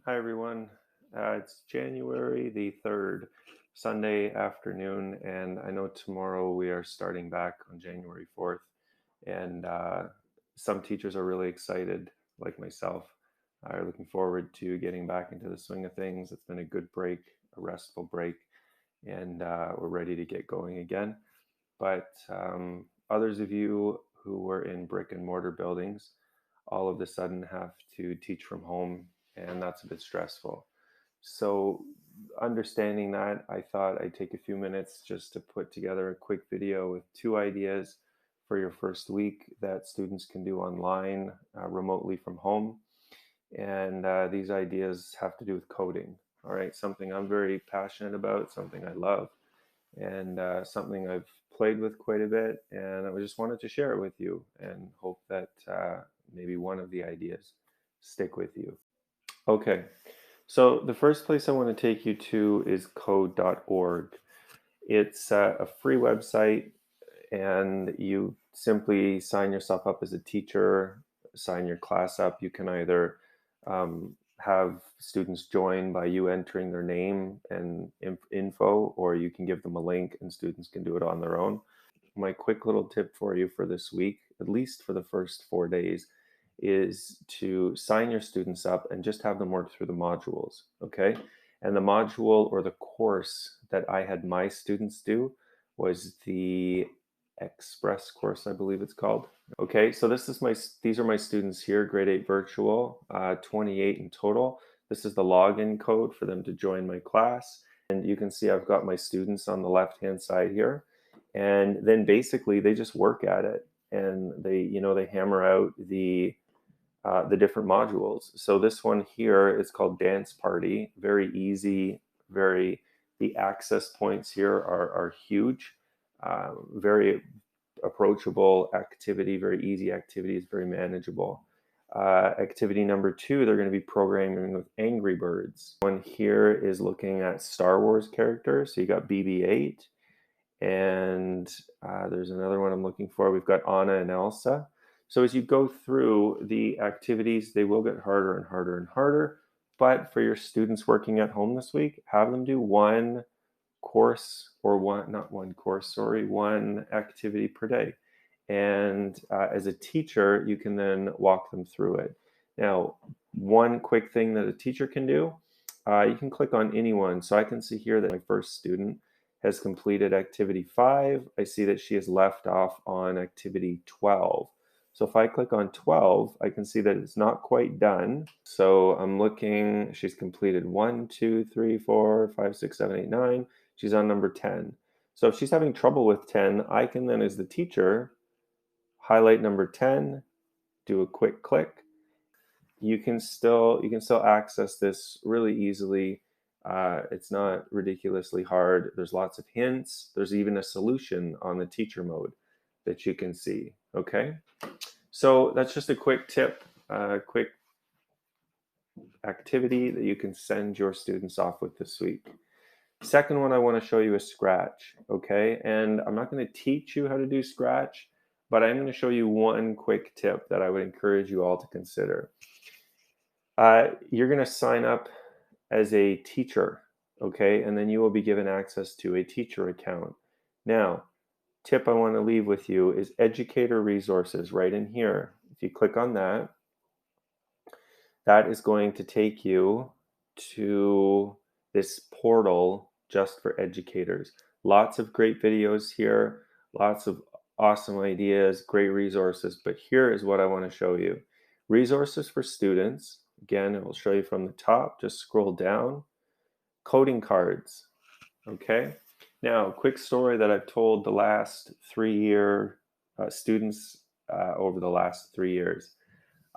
Hi, everyone. It's January the 3rd, Sunday afternoon, and I know tomorrow we are starting back on January 4th. And some teachers are really excited, like myself, are looking forward to getting back into the swing of things. It's been a good break, a restful break, and we're ready to get going again. But others of you who were in brick and mortar buildings all of a sudden have to teach from home, and that's a bit stressful. So, understanding that, I thought I'd take a few minutes just to put together a quick video with two ideas for your first week that students can do online remotely from home. And these ideas have to do with coding. All right, something I'm very passionate about, something I love, and something I've played with quite a bit. And I just wanted to share it with you and hope that maybe one of the ideas stick with you. Okay, so the first place I want to take you to is code.org. It's a free website, and you simply sign yourself up as a teacher, sign your class up. You can either have students join by you entering their name and info, or you can give them a link and students can do it on their own. My quick little tip for you for this week, at least for the first 4 days, is to sign your students up and just have them work through the modules, okay? And the module or the course that I had my students do was the Express course, I believe it's called. Okay, so these are my students here, grade 8 virtual, 28 in total. This is the login code for them to join my class. And you can see I've got my students on the left-hand side here. And then basically they just work at it and they hammer out the different modules. So this one here is called Dance Party. Very easy, the access points here are huge, very approachable activity, very easy activities, very manageable. Activity number 2, they're going to be programming with Angry Birds. One here is looking at Star Wars characters. So you got BB-8, and there's another one I'm looking for. We've got Anna and Elsa. So as you go through the activities, they will get harder and harder and harder. But for your students working at home this week, have them do one course or one, not one course, sorry, one activity per day. And as a teacher, you can then walk them through it. Now, one quick thing that a teacher can do, you can click on anyone. So I can see here that my first student has completed activity 5. I see that she has left off on activity 12. So if I click on 12, I can see that it's not quite done. So I'm looking, she's completed 1, 2, 3, 4, 5, 6, 7, 8, 9. She's on number 10. So if she's having trouble with 10, I can then, as the teacher, highlight number 10, do a quick click. You can still access this really easily. It's not ridiculously hard. There's lots of hints. There's even a solution on the teacher mode that you can see. Okay, so that's just a quick tip, quick activity that you can send your students off with this week. Second one I want to show you is Scratch, okay? And I'm not going to teach you how to do Scratch, but I'm going to show you one quick tip that I would encourage you all to consider. You're going to sign up as a teacher, okay? And then you will be given access to a teacher account. Now, tip I want to leave with you is educator resources right in here. If you click on that, that is going to take you to this portal just for educators. Lots of great videos here, lots of awesome ideas, great resources, but here is what I want to show you. Resources for students. Again, it will show you from the top. Just scroll down. Coding cards. Okay. Now, quick story that I've told the last 3-year students over the last 3 years.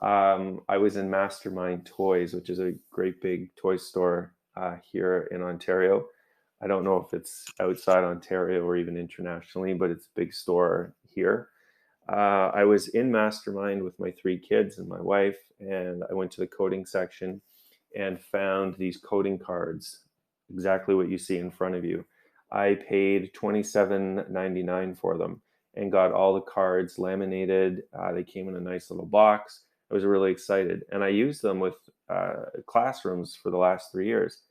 I was in Mastermind Toys, which is a great big toy store here in Ontario. I don't know if it's outside Ontario or even internationally, but it's a big store here. I was in Mastermind with my 3 kids and my wife, and I went to the coding section and found these coding cards, exactly what you see in front of you. I paid $27.99 for them and got all the cards laminated. They came in a nice little box. I was really excited, and I used them with classrooms for the last 3 years.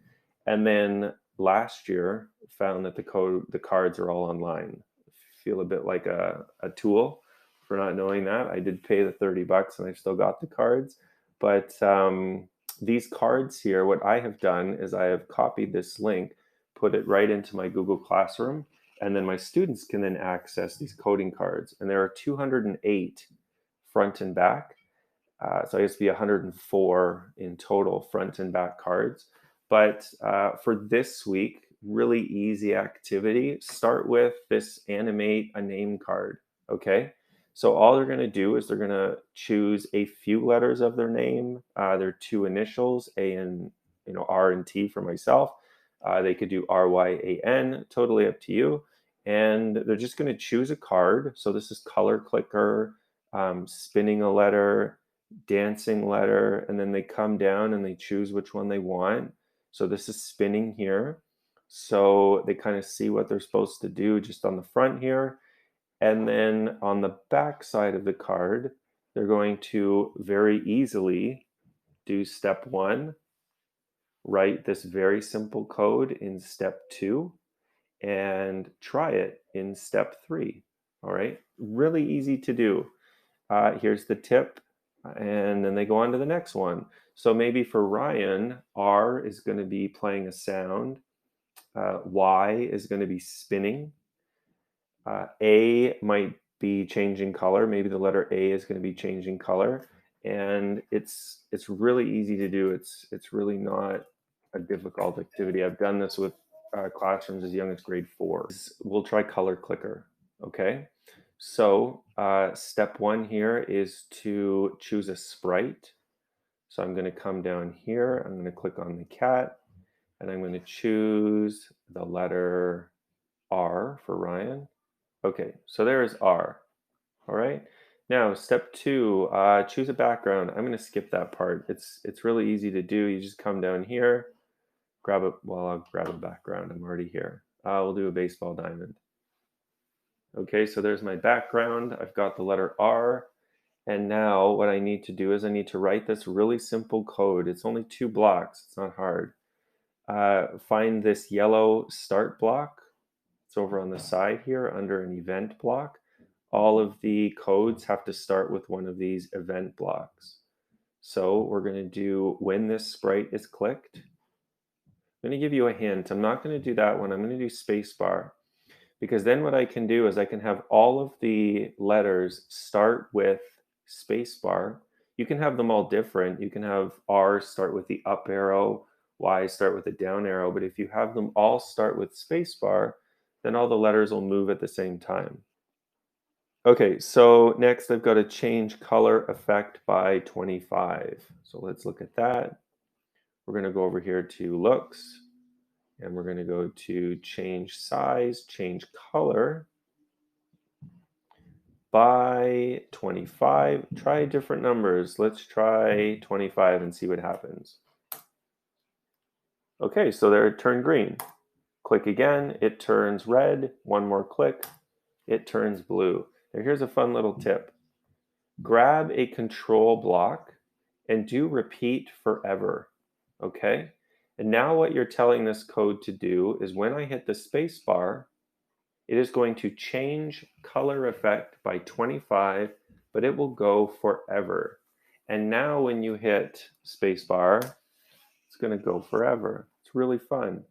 And then last year, found that the cards are all online. Feel a bit like a tool for not knowing that. I did pay the $30, and I still got the cards. But these cards here, what I have done is I have copied this link, put it right into my Google Classroom, and then my students can then access these coding cards. And there are 208 front and back. So I guess it'd be 104 in total front and back cards. But for this week, really easy activity. Start with this animate a name card. Okay. So all they're going to do is they're going to choose a few letters of their name, their two initials, A and R and T for myself. They could do RYAN, totally up to you. And they're just going to choose a card. So this is color clicker, spinning a letter, dancing letter, and then they come down and they choose which one they want. So this is spinning here. So they kind of see what they're supposed to do just on the front here. And then on the back side of the card, they're going to very easily do step one, write this very simple code in step two, and try it in step three. All right, really easy to do. Here's the tip, and then they go on to the next one. So maybe for Ryan, R is going to be playing a sound, Y is going to be spinning, A might be changing color. Maybe the letter A is going to be changing color, and it's really easy to do. It's really not a difficult activity. I've done this with classrooms as young as grade 4. We'll try color clicker. Okay. So step one here is to choose a sprite. So I'm going to come down here. I'm going to click on the cat, and I'm going to choose the letter R for Ryan. Okay, so there is R. All right. Now, step two, choose a background. I'm going to skip that part. It's really easy to do. You just come down here, grab a, well, I'll grab a background. I'm already here. We'll do a baseball diamond. Okay, so there's my background. I've got the letter R. And now what I need to do is I need to write this really simple code. It's only 2 blocks. It's not hard. Find this yellow start block. It's over on the side here under an event block. All of the codes have to start with one of these event blocks. So we're going to do when this sprite is clicked. I'm going to give you a hint. I'm not going to do that one. I'm going to do spacebar, because then what I can do is I can have all of the letters start with spacebar. You can have them all different. You can have R start with the up arrow, Y start with the down arrow, but if you have them all start with spacebar, then all the letters will move at the same time. Okay, so next I've got to change color effect by 25. So let's look at that. We're going to go over here to looks, and we're going to go to change size, change color by 25. Try different numbers. Let's try 25 and see what happens. Okay, so there it turned green. Click again, it turns red. One more click, it turns blue. Now here's a fun little tip. Grab a control block and do repeat forever. Okay? And now what you're telling this code to do is when I hit the space bar, it is going to change color effect by 25, but it will go forever. And now when you hit spacebar, it's going to go forever. It's really fun.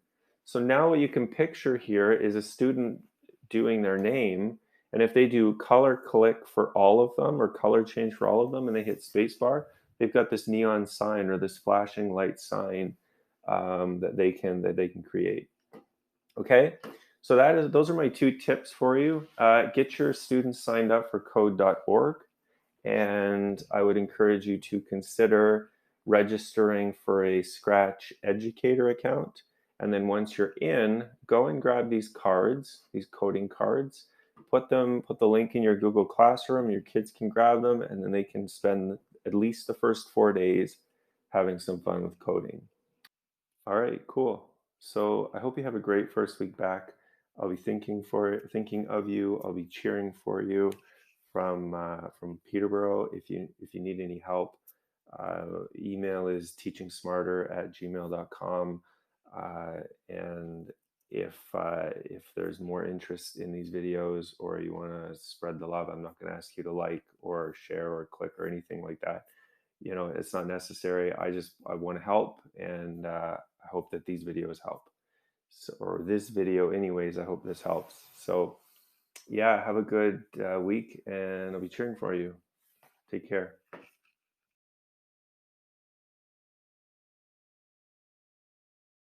So now what you can picture here is a student doing their name, and if they do color click for all of them or color change for all of them and they hit spacebar, they've got this neon sign or this flashing light sign that they can create. Okay, so those are my 2 tips for you. Get your students signed up for code.org, and I would encourage you to consider registering for a Scratch Educator account. And then once you're in, go and grab these cards, these coding cards, put the link in your Google Classroom. Your kids can grab them, and then they can spend at least the first 4 days having some fun with coding. All right, cool. So I hope you have a great first week back. I'll be thinking of you. I'll be cheering for you from Peterborough. If you need any help, email is teachingsmarter@gmail.com. And if there's more interest in these videos, or you want to spread the love, I'm not going to ask you to like or share or click or anything like that. It's not necessary. I want to help, and I hope that these videos help. So, or this video, anyways. I hope this helps. So yeah, have a good week, and I'll be cheering for you. Take care.